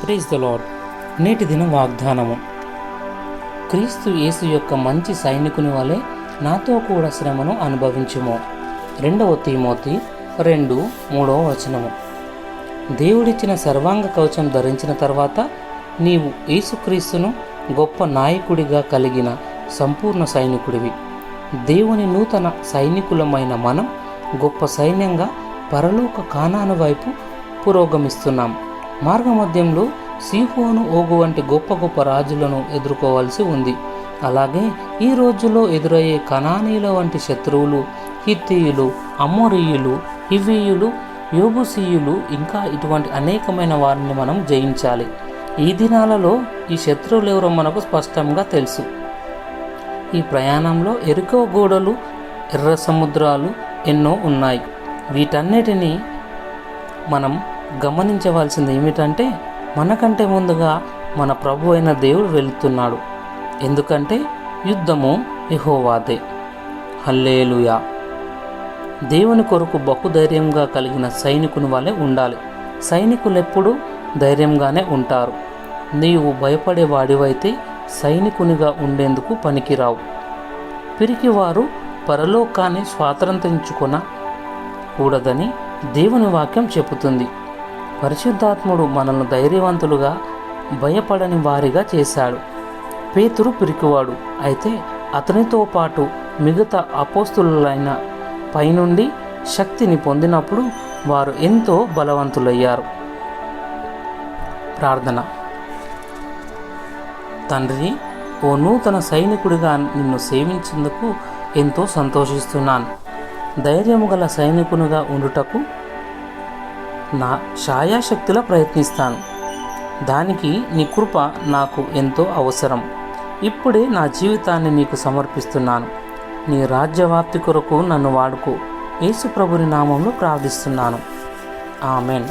Praise the lord. నేటి దినం వాగ్దానము. క్రీస్తు యేసు యొక్క మంచి సైనికుని వలె నాతో కూడా శ్రమను అనుభవించుము. 2 తిమోతి 2:3 దేవుడిచ్చిన సర్వాంగ కవచం ధరించిన తర్వాత నీవు యేసుక్రీస్తును గొప్ప నాయకుడిగా కలిగిన సంపూర్ణ సైనికుడివి. దేవుని నూతన సైనికులమైన మనం గొప్ప సైన్యంగా పరలోక కానాను వైపు పురోగమిస్తున్నాం. మార్గమధ్యంలో సీహోను, ఓగు వంటి గొప్ప గొప్ప రాజులను ఎదుర్కోవాల్సి ఉంది. అలాగే ఈ రోజుల్లో ఎదురయ్యే కనానీయుల వంటి శత్రువులు, హిత్తీయులు, అమోరీయులు, హివ్వీయులు, యోబుసీయులు, ఇంకా ఇటువంటి అనేకమైన వారిని మనం జయించాలి. ఈ దినాలలో ఈ శత్రువులు ఎవరో మనకు స్పష్టంగా తెలుసు. ఈ ప్రయాణంలో ఎరుకో గోడలు, ఎర్ర సముద్రాలు ఎన్నో ఉన్నాయి. వీటన్నిటినీ మనం గమనించవలసింది ఏమిటంటే, మనకంటే ముందుగా మన ప్రభు అయిన దేవుడు వెళుతున్నాడు. ఎందుకంటే యుద్ధము యెహోవాదే. హల్లెలూయా. దేవుని కొరకు బహుధైర్యంగా కలిగిన సైనికుని వలె ఉండాలి. సైనికులు ఎప్పుడూ ధైర్యంగానే ఉంటారు. నీవు భయపడేవాడివైతే సైనికునిగా ఉండేందుకు పనికిరావు. పిరికివారు పరలోకాన్ని స్వాతంత్రించుకొనకూడదని దేవుని వాక్యం చెబుతుంది. పరిశుద్ధాత్ముడు మనల్ని ధైర్యవంతులుగా, భయపడని వారిగా చేశాడు. పేతురు పిరికివాడు అయితే అతనితో పాటు మిగతా అపోస్తులైన పైనుండి శక్తిని పొందినప్పుడు వారు ఎంతో బలవంతులయ్యారు. ప్రార్థన. తండ్రి, ఓ నూతన సైనికుడిగా నిన్ను సేవించేందుకు ఎంతో సంతోషిస్తున్నాను. ధైర్యము గల సైనికునిగా ఉండుటకు నా ఛాయాశక్తిలో ప్రయత్నిస్తాను. దానికి నీ కృప నాకు ఎంతో అవసరం. ఇప్పుడే నా జీవితాన్ని నీకు సమర్పిస్తున్నాను. నీ రాజ్యవ్యాప్తి కొరకు నన్ను వాడుకో. యేసు ప్రభుని నామంలో ప్రార్థిస్తున్నాను. ఆమెన్.